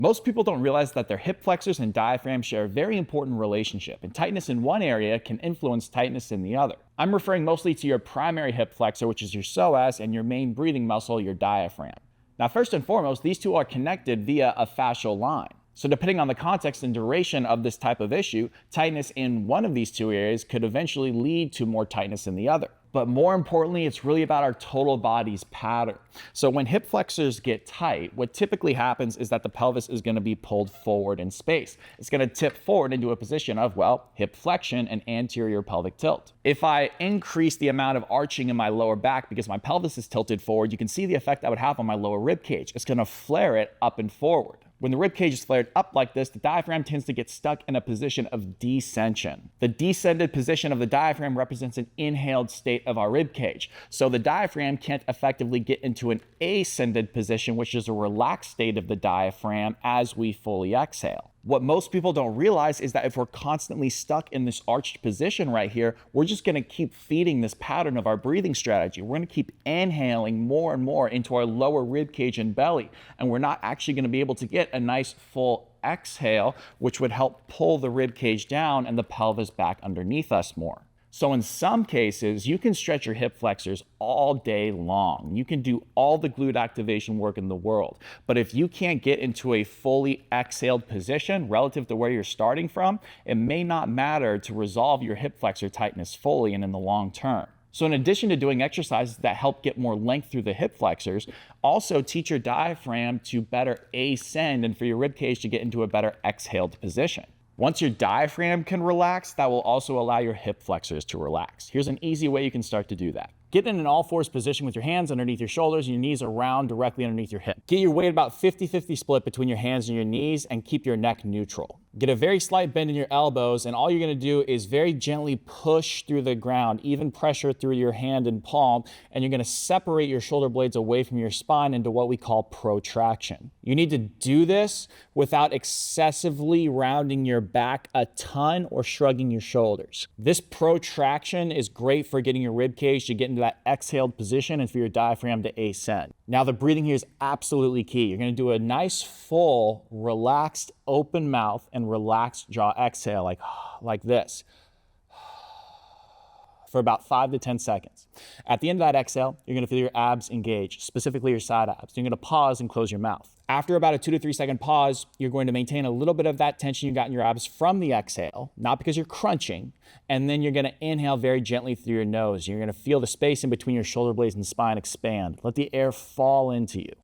Most people don't realize that their hip flexors and diaphragm share a very important relationship, and tightness in one area can influence tightness in the other. I'm referring mostly to your primary hip flexor, which is your psoas, and your main breathing muscle, your diaphragm. Now, first and foremost, these two are connected via a fascial line. So depending on the context and duration of this type of issue, tightness in one of these two areas could eventually lead to more tightness in the other. But more importantly, it's really about our total body's pattern. So when hip flexors get tight, what typically happens is that the pelvis is going to be pulled forward in space. It's going to tip forward into a position of, well, hip flexion and anterior pelvic tilt. If I increase the amount of arching in my lower back because my pelvis is tilted forward, you can see the effect that would have on my lower rib cage. It's going to flare it up and forward. When the rib cage is flared up like this, the diaphragm tends to get stuck in a position of descension. The descended position of the diaphragm represents an inhaled state of our rib cage. So the diaphragm can't effectively get into an ascended position, which is a relaxed state of the diaphragm as we fully exhale. What most people don't realize is that if we're constantly stuck in this arched position right here, we're just going to keep feeding this pattern of our breathing strategy. We're going to keep inhaling more and more into our lower rib cage and belly, and we're not actually going to be able to get a nice full exhale, which would help pull the rib cage down and the pelvis back underneath us more. So in some cases, you can stretch your hip flexors all day long. You can do all the glute activation work in the world. But if you can't get into a fully exhaled position relative to where you're starting from, it may not matter to resolve your hip flexor tightness fully and in the long term. So in addition to doing exercises that help get more length through the hip flexors, also teach your diaphragm to better ascend and for your rib cage to get into a better exhaled position. Once your diaphragm can relax, that will also allow your hip flexors to relax. Here's an easy way you can start to do that. Get in an all-fours position with your hands underneath your shoulders and your knees around directly underneath your hip. Get your weight about 50-50 split between your hands and your knees and keep your neck neutral. Get a very slight bend in your elbows, and all you're going to do is very gently push through the ground, even pressure through your hand and palm, and you're going to separate your shoulder blades away from your spine into what we call protraction. You need to do this without excessively rounding your back a ton or shrugging your shoulders. This protraction is great for getting your rib cage to get into that exhaled position and for your diaphragm to ascend. Now the breathing here is absolutely key. You're going to do a nice full relaxed open mouth and relaxed jaw exhale like this for about 5 to 10 seconds. At the end of that exhale, you're going to feel your abs engage, specifically your side abs. You're going to pause and close your mouth. After about a 2 to 3 second pause, you're going to maintain a little bit of that tension you got in your abs from the exhale, not because you're crunching, and then you're going to inhale very gently through your nose. You're going to feel the space in between your shoulder blades and spine expand. Let the air fall into you.